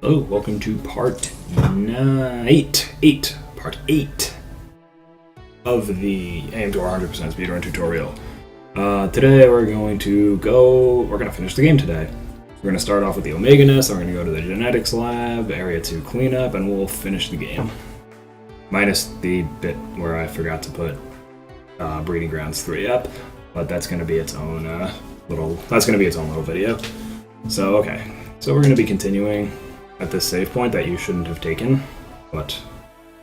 Hello, welcome to part 8 of the AM2R 100% Speedrun tutorial. Today we're going to finish the game today. We're going to start off with the Omega Nest, we're going to go to the Genetics Lab, Area 2 cleanup, and we'll finish the game. Minus the bit where I forgot to put Breeding Grounds 3 up, but that's going to be its own little video. So, okay. So we're going to be continuing at this save point that you shouldn't have taken, but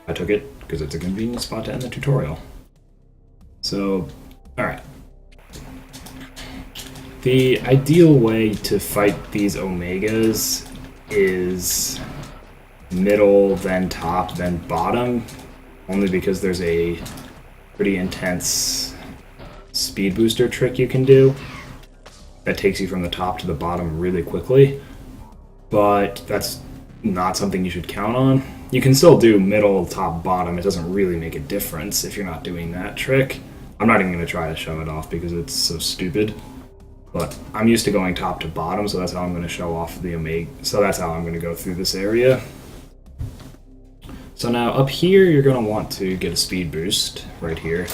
I took it because it's a convenient spot to end the tutorial. So, alright. The ideal way to fight these Omegas is middle, then top, then bottom, only because there's a pretty intense speed booster trick you can do that takes you from the top to the bottom really quickly. But that's not something you should count on. You can still do middle, top, bottom. It doesn't really make a difference if you're not doing that trick. I'm not even going to try to show it off because it's so stupid. But I'm used to going top to bottom, so that's how I'm going to show off the Omega. So that's how I'm going to go through this area. So now up here, you're going to want to get a speed boost right here.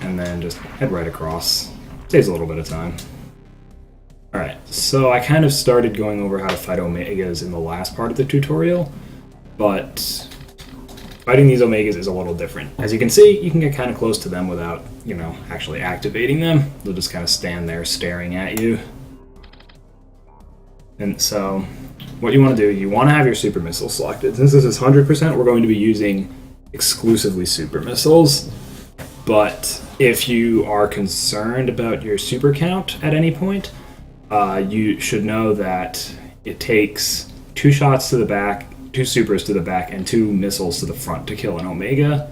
And then just head right across. Saves a little bit of time. Alright, so I kind of started going over how to fight Omegas in the last part of the tutorial, but fighting these Omegas is a little different. As you can see, you can get kind of close to them without, actually activating them. They'll just kind of stand there staring at you. And so, what you want to do, you want to have your super missiles selected. Since this is 100%, we're going to be using exclusively super missiles, but if you are concerned about your super count at any point, you should know that it takes 2 shots to the back, 2 supers to the back, and 2 missiles to the front to kill an Omega.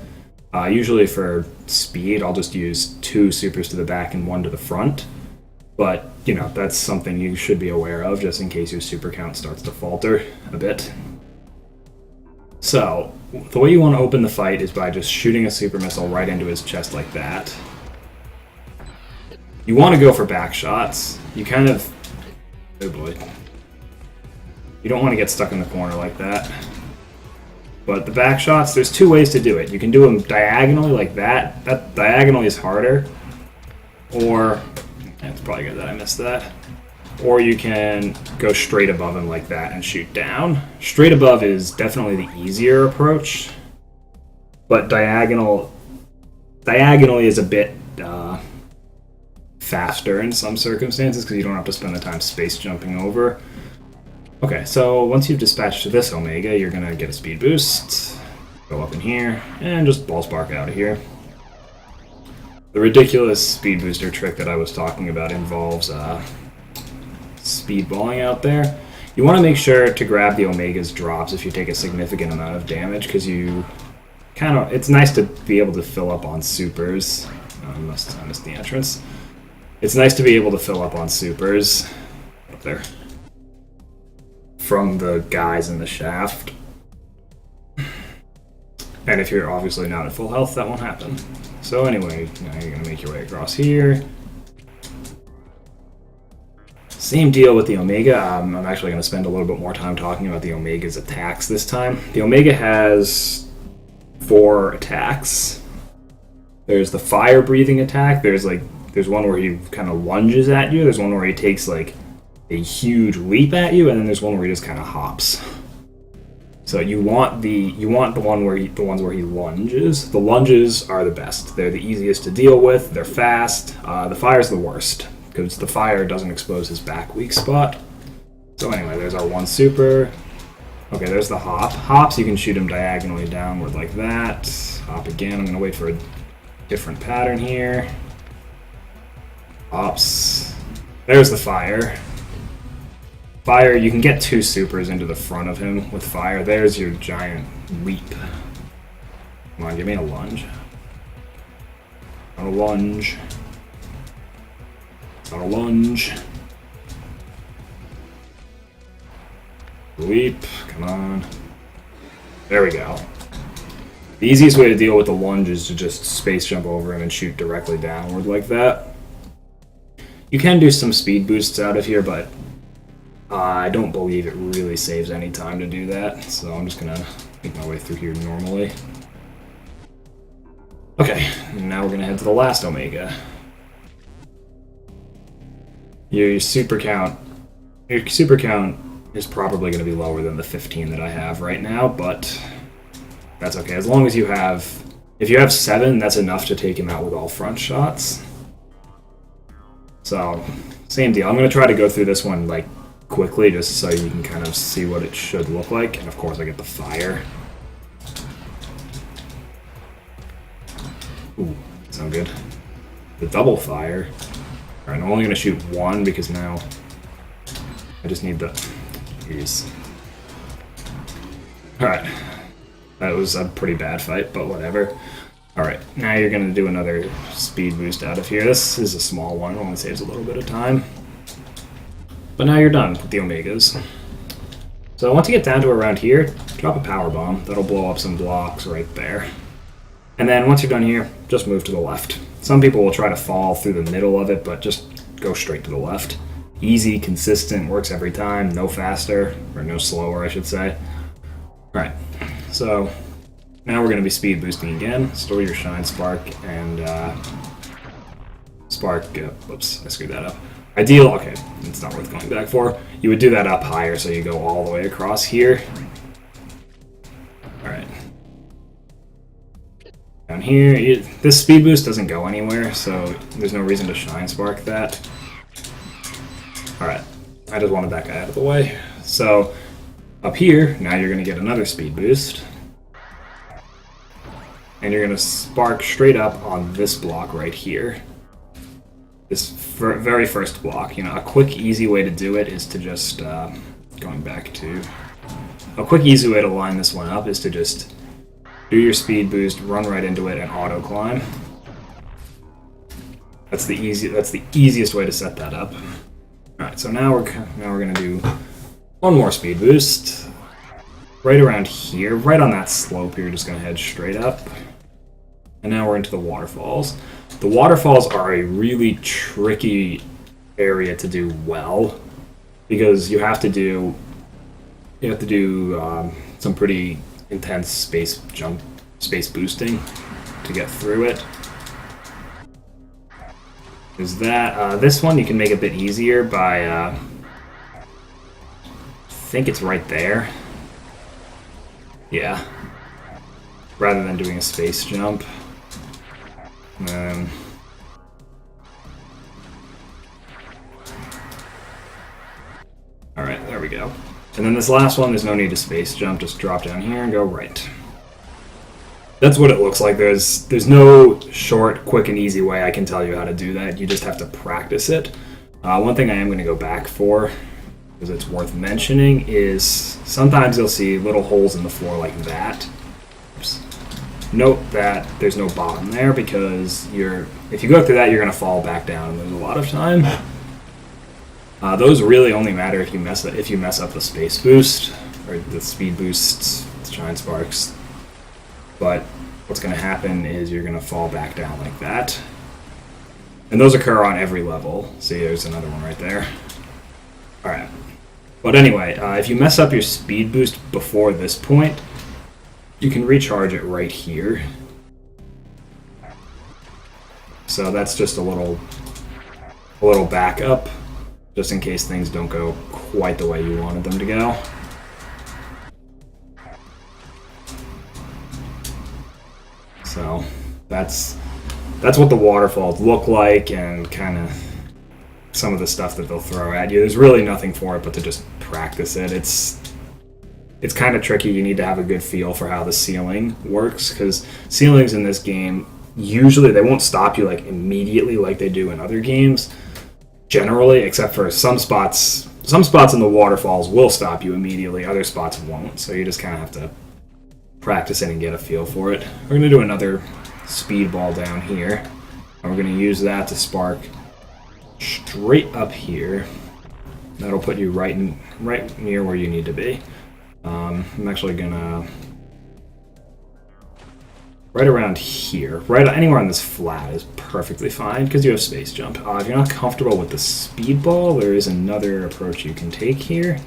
Usually for speed, I'll just use 2 supers to the back and 1 to the front. But, that's something you should be aware of just in case your super count starts to falter a bit. So, the way you want to open the fight is by just shooting a super missile right into his chest like that. You want to go for back shots. You kind of... Oh boy. You don't want to get stuck in the corner like that. But the back shots, there's 2 ways to do it. You can do them diagonally like that. That diagonally is harder. Or... It's probably good that I missed that. Or you can go straight above him like that and shoot down. Straight above is definitely the easier approach. But diagonally is a bit... faster in some circumstances because you don't have to spend the time space jumping over. Okay, so once you've dispatched this Omega, you're gonna get a speed boost, go up in here, and just ball spark out of here. The ridiculous speed booster trick that I was talking about involves speedballing out there. You want to make sure to grab the Omega's drops if you take a significant amount of damage because it's nice to be able to fill up on supers. Oh, I missed the entrance. It's nice to be able to fill up on supers up there from the guys in the shaft. And if you're obviously not at full health, that won't happen. So anyway, now you're going to make your way across here. Same deal with the Omega. I'm actually going to spend a little bit more time talking about the Omega's attacks this time. The Omega has 4 attacks. There's the fire-breathing attack. There's one where he kind of lunges at you. There's one where he takes a huge leap at you, and then there's one where he just kind of hops. So you want the ones where he lunges. The lunges are the best. They're the easiest to deal with. They're fast. The fire's the worst because the fire doesn't expose his back weak spot. So anyway, there's our 1 super. Okay, there's the hop. Hops, you can shoot him diagonally downward like that. Hop again. I'm gonna wait for a different pattern here. Hops. There's the fire. Fire, you can get 2 supers into the front of him with fire. There's your giant leap. Come on, give me a lunge. Not a lunge. Not a lunge. Leap. Come on. There we go. The easiest way to deal with the lunge is to just space jump over him and shoot directly downward like that. You can do some speed boosts out of here, but I don't believe it really saves any time to do that, so I'm just gonna make my way through here normally. Okay, now we're gonna head to the last Omega. Your super count is probably gonna be lower than the 15 that I have right now, but that's okay. As long as you have, if you have 7, that's enough to take him out with all front shots. So, same deal. I'm gonna try to go through this one like quickly, just so you can kind of see what it should look like. And of course, I get the fire. Ooh, sound good. The double fire. All right, I'm only gonna shoot 1 because now I just need the. Jeez. All right, that was a pretty bad fight, but whatever. All right, now you're gonna do another speed boost out of here. This is a small one, only saves a little bit of time. But now you're done with the Omegas. So once you get down to around here, drop a power bomb. That'll blow up some blocks right there. And then once you're done here, just move to the left. Some people will try to fall through the middle of it, but just go straight to the left. Easy, consistent, works every time. No faster, or no slower, I should say. Alright, so now we're going to be speed boosting again. Store your Shine Spark and Spark. Whoops, I screwed that up. Ideal, okay, it's not worth going back for. You would do that up higher, so you go all the way across here. Alright. Down here, this speed boost doesn't go anywhere, so there's no reason to Shine Spark that. Alright, I just wanted that guy out of the way. So, up here, now you're going to get another speed boost. And you're going to spark straight up on this block right here. This very first block. You know, a quick, easy way to do it is to just, going back to... A quick, easy way to line this one up is to just do your speed boost, run right into it, and auto climb. That's the easiest way to set that up. Alright, so now we're going to do one more speed boost. Right around here, right on that slope, you're just going to head straight up. And now we're into the waterfalls. The waterfalls are a really tricky area to do well because you have to do some pretty intense space boosting to get through it. Is that this one you can make a bit easier by I think it's right there. Yeah. Rather than doing a space jump. And then alright, there we go. And then this last one, there's no need to space jump, just drop down here and go right. That's what it looks like. There's no short, quick, and easy way I can tell you how to do that. You just have to practice it. One thing I am going to go back for, because it's worth mentioning, is sometimes you'll see little holes in the floor like that. Oops. Note that there's no bottom there because if you go through that, you're going to fall back down and lose a lot of time. Those really only matter if you mess up the space boost or the speed boosts, Shine Sparks. But what's going to happen is you're going to fall back down like that. And those occur on every level. See, there's another one right there. Alright. But anyway, if you mess up your speed boost before this point, you can recharge it right here. So that's just a little backup, just in case things don't go quite the way you wanted them to go. So that's what the waterfalls look like, and kind of some of the stuff that they'll throw at you. There's really nothing for it but to just practice it. It's kind of tricky. You need to have a good feel for how the ceiling works, because ceilings in this game, usually they won't stop you like immediately like they do in other games. Generally, except for some spots in the waterfalls will stop you immediately, other spots won't. So you just kind of have to practice it and get a feel for it. We're going to do another speedball down here, and we're going to use that to spark straight up here. That'll put you right near where you need to be. I'm actually gonna right around here. Right anywhere on this flat is perfectly fine because you have space jump. If you're not comfortable with the speedball, there is another approach you can take here.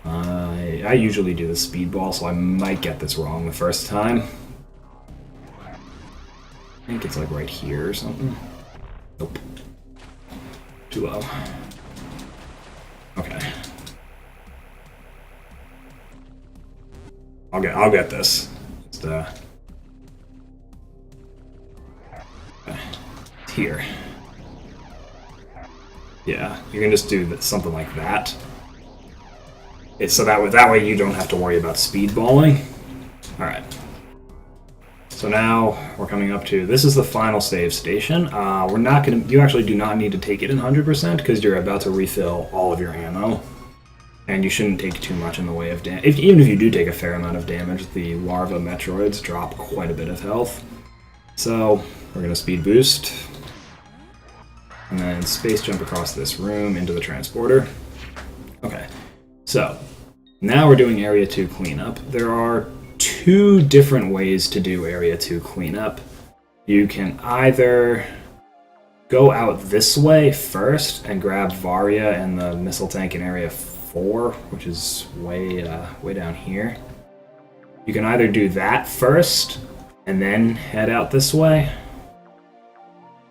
I usually do the speedball, so I might get this wrong the first time. I think it's like right here or something. Nope. Too low. Okay. I'll get this. Just, here. Yeah, you can just do something like that. It's so that way you don't have to worry about speedballing. All right. So now we're coming up to, this is the final save station. We're not gonna, you actually do not need to take it in 100% because you're about to refill all of your ammo. And you shouldn't take too much in the way of damage. Even if you do take a fair amount of damage, the larva Metroids drop quite a bit of health. So we're gonna speed boost. And then space jump across this room into the transporter. Okay, so now we're doing Area 2 cleanup. There are 2 different ways to do Area 2 cleanup. You can either go out this way first and grab Varia and the missile tank in Area 4, which is way down here. You can either do that first and then head out this way,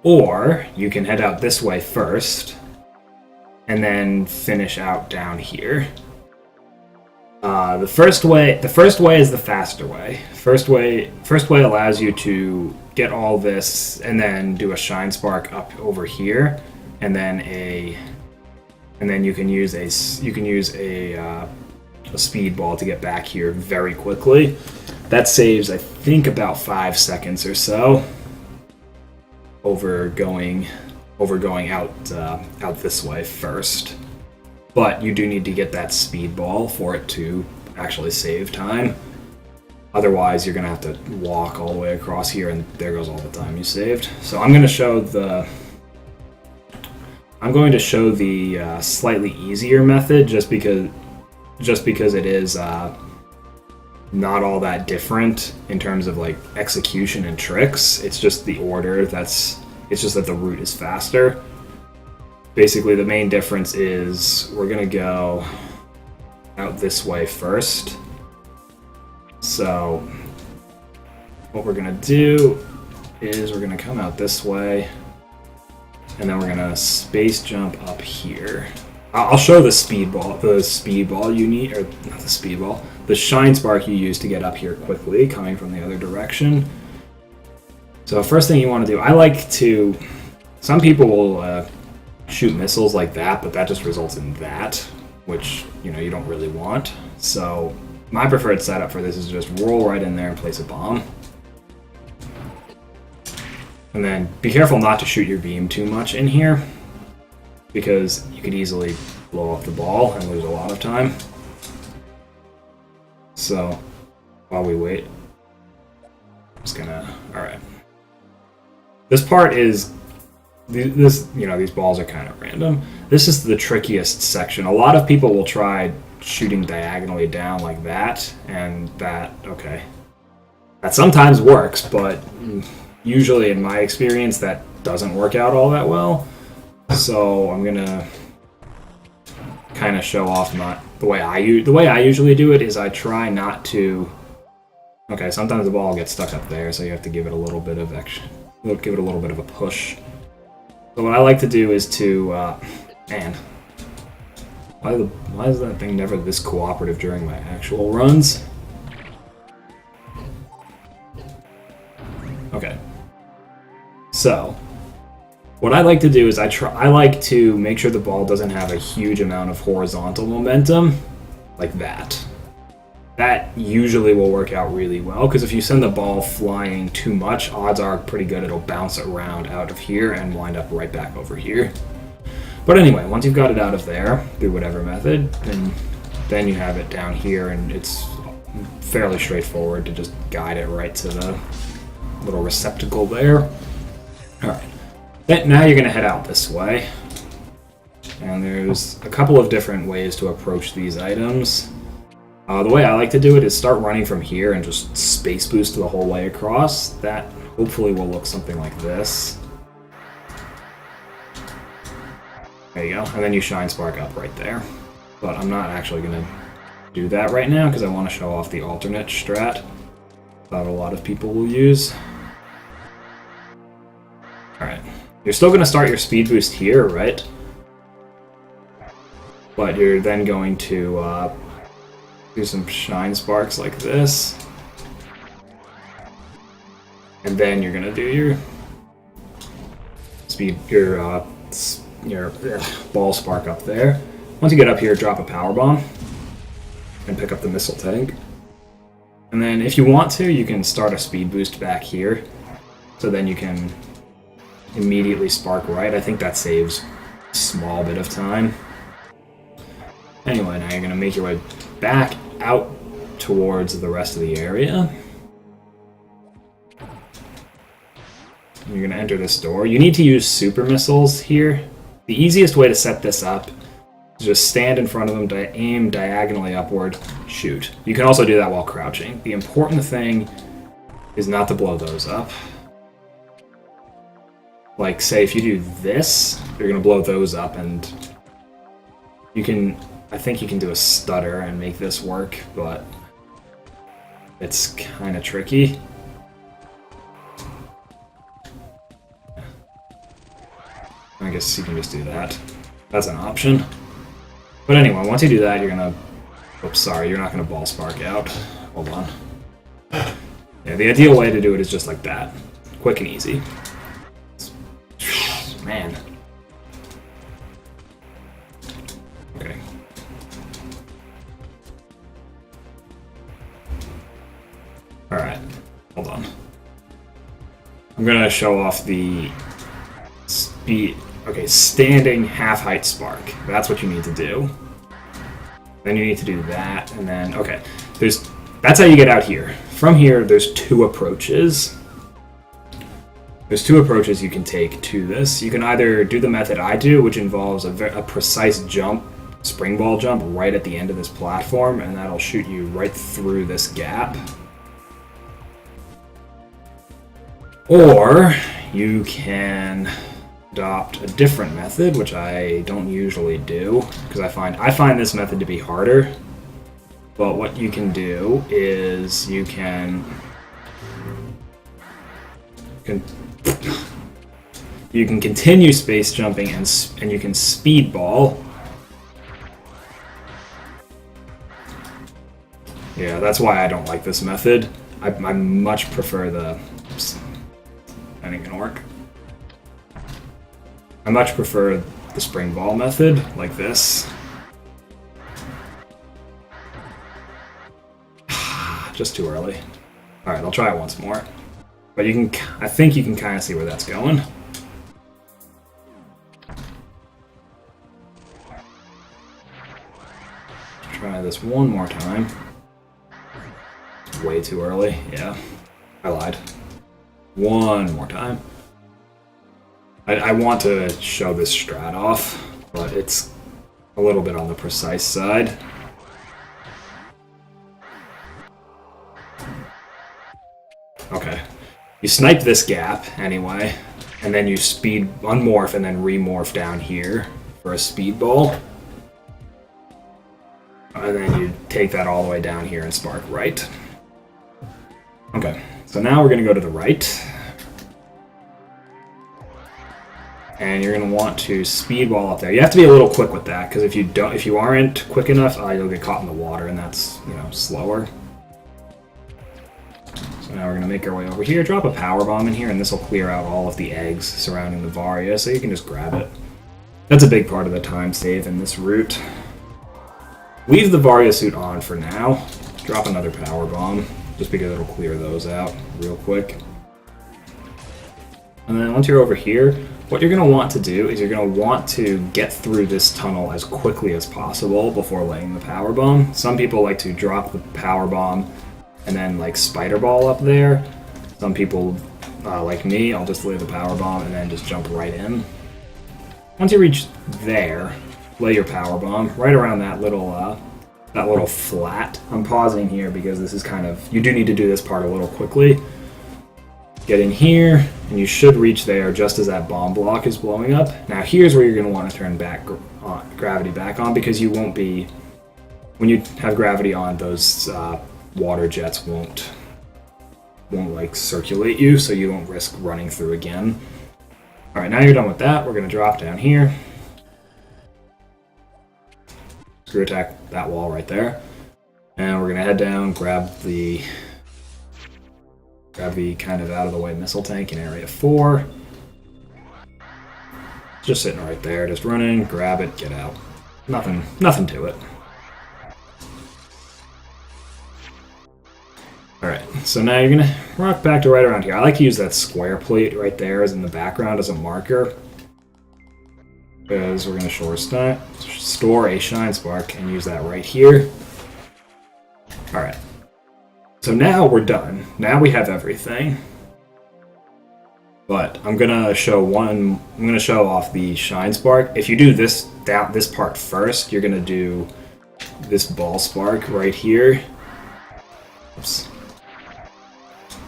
or you can head out this way first and then finish out down here. The first way is the faster way. First way allows you to get all this and then do a shine spark up over here, and then you can use a speedball to get back here very quickly. That saves, I think, about 5 seconds or so over going out this way first. But you do need to get that speedball for it to actually save time. Otherwise, you're gonna have to walk all the way across here, and there goes all the time you saved. So I'm going to show the slightly easier method, just because it is not all that different in terms of like execution and tricks. It's just the order it's just that the route is faster. Basically, the main difference is we're gonna go out this way first. So what we're gonna do is we're gonna come out this way, and then we're gonna space jump up here. I'll show the speedball you need, or not the speedball, the shine spark you use to get up here quickly, coming from the other direction. So first thing you want to do, some people will shoot missiles like that, but that just results in that, which you don't really want. So my preferred setup for this is just roll right in there and place a bomb. And then be careful not to shoot your beam too much in here, because you could easily blow up the ball and lose a lot of time. So while we wait, I'm just gonna, alright. This part is, these balls are kind of random. This is the trickiest section. A lot of people will try shooting diagonally down like that, and that sometimes works, but usually in my experience that doesn't work out all that well. So I'm gonna kind of show off the way I usually do it is I try not to. Okay, sometimes the ball gets stuck up there, so you have to give it a little bit of a push. So what I like to do is to man, why is that thing never this cooperative during my actual runs? Okay. So, what I like to do is I like to make sure the ball doesn't have a huge amount of horizontal momentum, like that. That usually will work out really well, because if you send the ball flying too much, odds are pretty good it'll bounce around out of here and wind up right back over here. But anyway, once you've got it out of there, through whatever method, then you have it down here, and it's fairly straightforward to just guide it right to the little receptacle there. Alright, now you're going to head out this way, and there's a couple of different ways to approach these items. The way I like to do it is start running from here and just space boost the whole way across. That hopefully will look something like this. There you go, and then you shine spark up right there. But I'm not actually going to do that right now because I want to show off the alternate strat that a lot of people will use. Alright, you're still going to start your speed boost here, right? But you're then going to do some shine sparks like this. And then you're going to do your ball spark up there. Once you get up here, drop a power bomb and pick up the missile tank. And then if you want to, you can start a speed boost back here. So then you can immediately spark right. I think that saves a small bit of time. Anyway, now you're going to make your way back out towards the rest of the area. You're going to enter this door. You need to use super missiles here. The easiest way to set this up is just stand in front of them, aim diagonally upward, shoot. You can also do that while crouching. The important thing is not to blow those up. Like, say, if you do this, you're going to blow those up, and you can... I think you can do a stutter and make this work, but it's kind of tricky. I guess you can just do that. That's an option. But anyway, once you do that, you're gonna... Oops, sorry, you're not gonna ball spark out. Hold on. Yeah, the ideal way to do it is just like that. Quick and easy. Man. Okay. Alright, hold on. I'm gonna show off the speed. Okay, standing half-height spark. That's what you need to do. Then you need to do that, and then, okay. That's how you get out here. From here, there's two approaches. There's two approaches you can take to this. You can either do the method I do, which involves a precise jump, spring ball jump, right at the end of this platform, and that'll shoot you right through this gap. Or you can adopt a different method, which I don't usually do, because I find this method to be harder. But what you can do is you can continue space jumping and you can speed ball. Yeah, that's why I don't like this method. I much prefer the... That ain't gonna work. I much prefer the spring ball method, like this. Just too early. Alright, I'll try it once more. But I think you can kind of see where that's going. Try this one more time. Way too early. Yeah, I lied. One more time. I want to show this strat off, but it's a little bit on the precise side. Okay. You snipe this gap, anyway, and then you speed unmorph and then remorph down here for a speed ball. And then you take that all the way down here and spark right. Okay, so now we're going to go to the right. And you're going to want to speed ball up there. You have to be a little quick with that, because if you aren't quick enough, you'll get caught in the water, and that's, slower. So now we're going to make our way over here, drop a power bomb in here, and this will clear out all of the eggs surrounding the Varia, so you can just grab it. That's a big part of the time save in this route. Leave the Varia suit on for now. Drop another power bomb, just because it'll clear those out real quick. And then once you're over here, what you're going to want to do is you're going to want to get through this tunnel as quickly as possible before laying the power bomb. Some people like to drop the power bomb and then like spider ball up there. Some people, like me, I'll just lay the power bomb and then just jump right in. Once you reach there, lay your power bomb right around that little that little flat. I'm pausing here because this is kind of, you do need to do this part a little quickly. Get in here, and you should reach there just as that bomb block is blowing up. Now here's where you're going to want to turn back gravity back on, because you won't be, when you have gravity on, those water jets won't like circulate you, so you won't risk running through again. Alright, now you're done with that, we're going to drop down here. Screw attack that wall right there. And we're going to head down, grab the kind of out of the way missile tank in area 4. Just sitting right there, just run in, grab it, get out. Nothing to it. Alright, so now you're gonna rock back to right around here. I like to use that square plate right there as in the background as a marker, because we're gonna store a shine spark and use that right here. Alright. So now we're done. Now we have everything. But I'm gonna show off the shine spark. If you do this part first, you're gonna do this ball spark right here. Oops.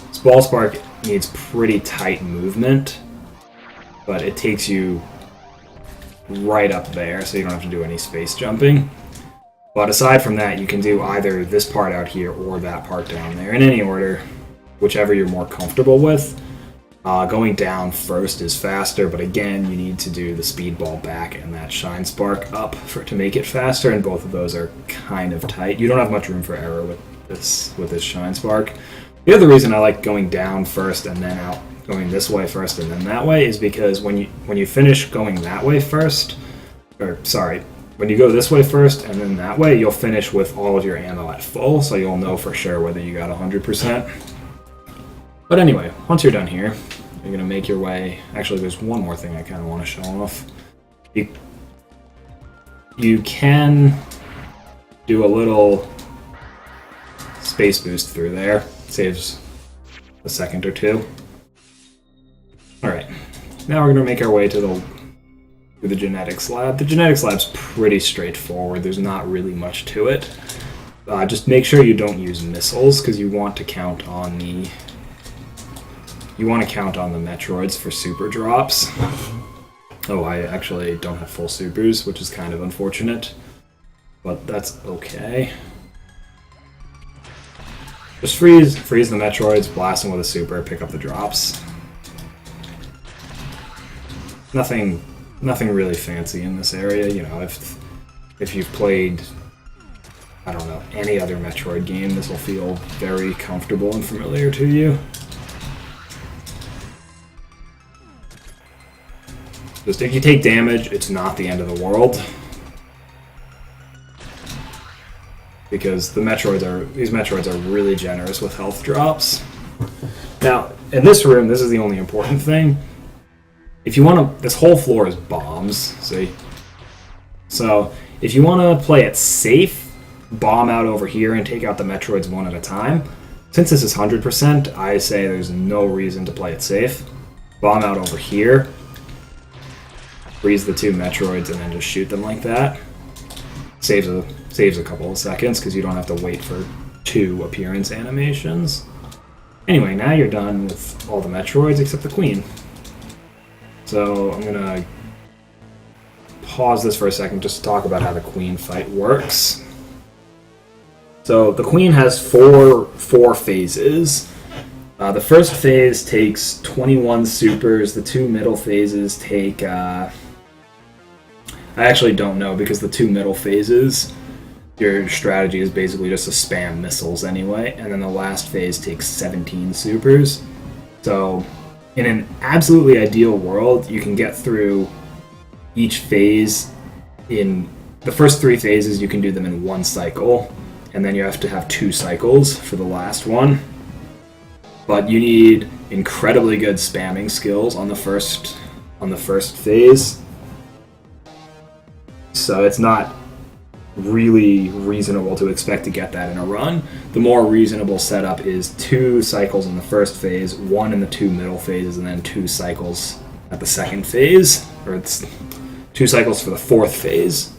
This ball spark needs pretty tight movement, but it takes you right up there, so you don't have to do any space jumping. But aside from that, you can do either this part out here or that part down there, in any order, whichever you're more comfortable with. Going down first is faster, but again, you need to do the speedball back and that shine spark up to make it faster, and both of those are kind of tight. You don't have much room for error with this shine spark. The other reason I like going down first and then out, going this way first and then that way, is because when you finish going that way first, when you go this way first and then that way, you'll finish with all of your ammo at full, so you'll know for sure whether you got 100%. But anyway, once you're done here, you're going to make your way... Actually, there's one more thing I kind of want to show off. You can do a little space boost through there. Saves a second or two. Alright, now we're going to make our way to the genetics lab. The genetics lab's pretty straightforward. There's not really much to it. Just make sure you don't use missiles, because you want to count on the Metroids for super drops. Oh, I actually don't have full supers, which is kind of unfortunate, but that's okay. Just freeze the Metroids, blast them with a super, pick up the drops. Nothing really fancy in this area. You know, if you've played, I don't know, any other Metroid game, this will feel very comfortable and familiar to you. Just if you take damage, it's not the end of the world, because these Metroids are really generous with health drops. Now, in this room, this is the only important thing. If you want to, this whole floor is bombs, see? So, if you want to play it safe, bomb out over here and take out the Metroids one at a time. Since this is 100%, I say there's no reason to play it safe. Bomb out over here, freeze the two Metroids, and then just shoot them like that. Saves a couple of seconds, because you don't have to wait for 2 appearance animations. Anyway, now you're done with all the Metroids except the Queen. So I'm gonna pause this for a second just to talk about how the Queen fight works. So the Queen has four phases. The first phase takes 21 supers. The 2 middle phases take... I actually don't know, because the 2 middle phases, your strategy is basically just to spam missiles anyway, and then the last phase takes 17 supers. So in an absolutely ideal world, you can get through each phase in... The first 3 phases, you can do them in 1 cycle, and then you have to have 2 cycles for the last one. But you need incredibly good spamming skills on the first phase. So it's not really reasonable to expect to get that in a run. The more reasonable setup is 2 cycles in the first phase, 1 in the 2 middle phases, and then 2 cycles at the second phase, or it's 2 cycles for the 4th phase.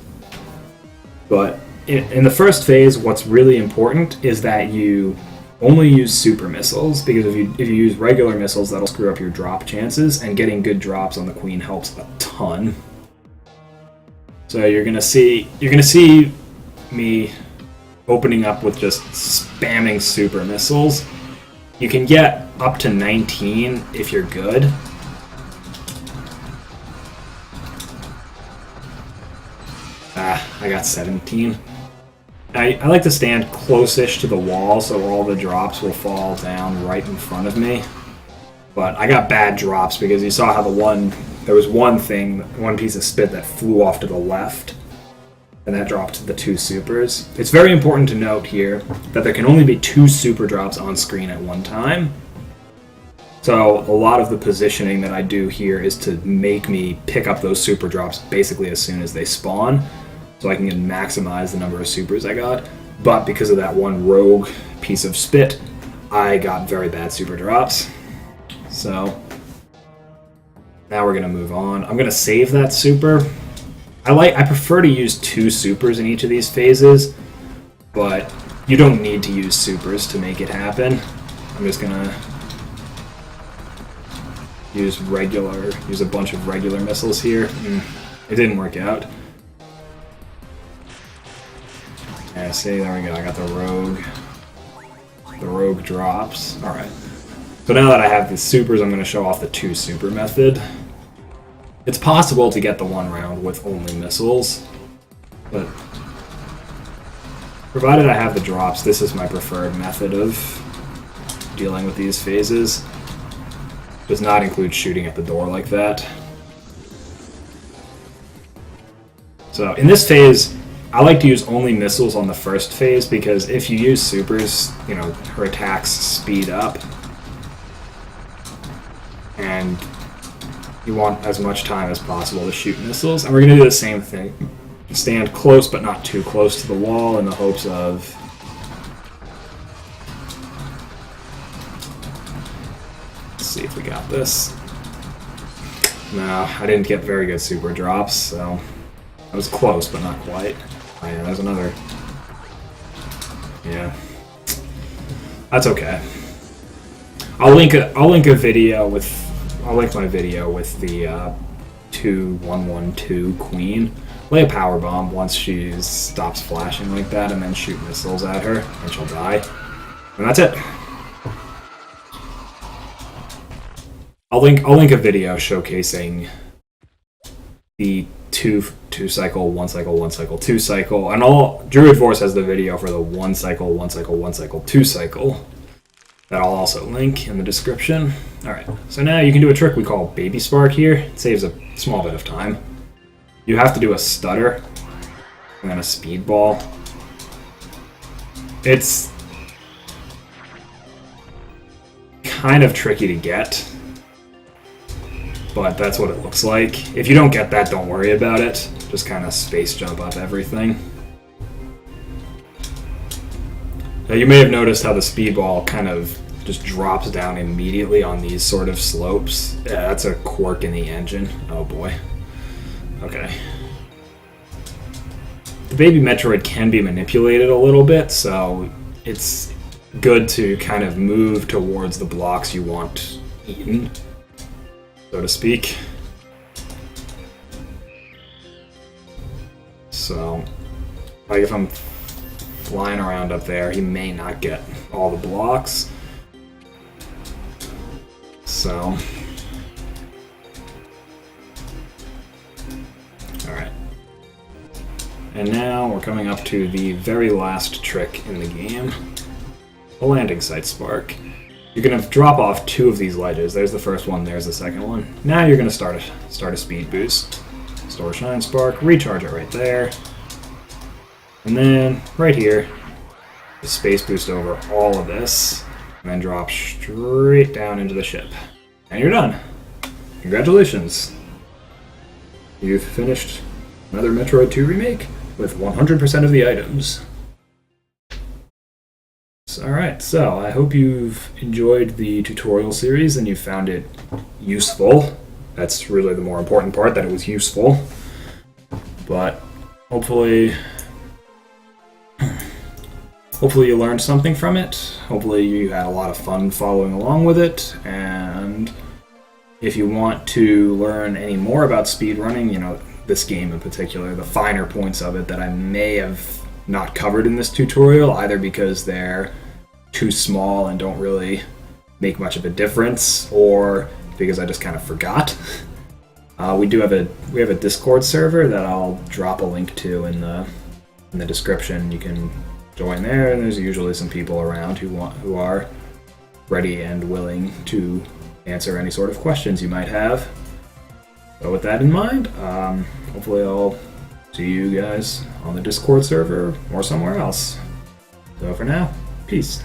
But in the first phase, what's really important is that you only use super missiles, because if you use regular missiles, that'll screw up your drop chances, and getting good drops on the queen helps a ton. So you're gonna see me opening up with just spamming super missiles. You can get up to 19 if you're good. I got 17. I like to stand close-ish to the wall so all the drops will fall down right in front of me. But I got bad drops because you saw how there was one piece of spit that flew off to the left, and that dropped the 2 supers. It's very important to note here that there can only be 2 super drops on screen at one time. So a lot of the positioning that I do here is to make me pick up those super drops basically as soon as they spawn, so I can maximize the number of supers I got. But because of that one rogue piece of spit, I got very bad super drops. So now we're gonna move on. I'm gonna save that super. I prefer to use 2 supers in each of these phases, but you don't need to use supers to make it happen. I'm just gonna use a bunch of regular missiles here. It didn't work out. Yeah, see, there we go. I got the rogue drops. Alright. So now that I have the supers, I'm going to show off the 2 super method. It's possible to get the 1 round with only missiles, but provided I have the drops, this is my preferred method of dealing with these phases. Does not include shooting at the door like that. So in this phase, I like to use only missiles on the first phase, because if you use supers, her attacks speed up. And you want as much time as possible to shoot missiles. And we're going to do the same thing. Stand close, but not too close to the wall, in the hopes of... Let's see if we got this. No, I didn't get very good super drops, so... I was close, but not quite. Oh yeah, there's another... Yeah. That's okay. I'll link my video with the 2112 Queen. Lay a power bomb once she stops flashing like that, and then shoot missiles at her, and she'll die. And that's it. I'll link a video showcasing the two cycle, 1 cycle, 1 cycle, 2 cycle, and all Druid Force has the video for the 1 cycle, 1 cycle, 1 cycle, 2 cycle. That I'll also link in the description. Alright, so now you can do a trick we call Baby Spark here. It saves a small bit of time. You have to do a stutter, and then a speedball. It's kind of tricky to get, but that's what it looks like. If you don't get that, don't worry about it. Just kind of space jump up everything. Now you may have noticed how the speedball kind of just drops down immediately on these sort of slopes. Yeah, that's a quirk in the engine. Oh boy. Okay. The baby Metroid can be manipulated a little bit, so it's good to kind of move towards the blocks you want eaten, so to speak. So, like if I'm flying around up there, he may not get all the blocks. So, alright. And now we're coming up to the very last trick in the game, the landing site spark. You're going to drop off 2 of these ledges. There's the first one, there's the second one. Now you're going to start a speed boost. Store Shine Spark, recharge it right there. And then, right here, the space boost over all of this, and then drop straight down into the ship. And you're done. Congratulations. You've finished another Metroid 2 remake with 100% of the items. Alright, so I hope you've enjoyed the tutorial series and you found it useful. That's really the more important part, that it was useful. But hopefully hopefully you learned something from it. Hopefully you had a lot of fun following along with it. And if you want to learn any more about speedrunning, this game in particular, the finer points of it that I may have not covered in this tutorial, either because they're too small and don't really make much of a difference, or because I just kind of forgot. We have a Discord server that I'll drop a link to in the description. You can join there, and there's usually some people around who are ready and willing to answer any sort of questions you might have. So with that in mind, hopefully I'll see you guys on the Discord server or somewhere else. So for now, peace.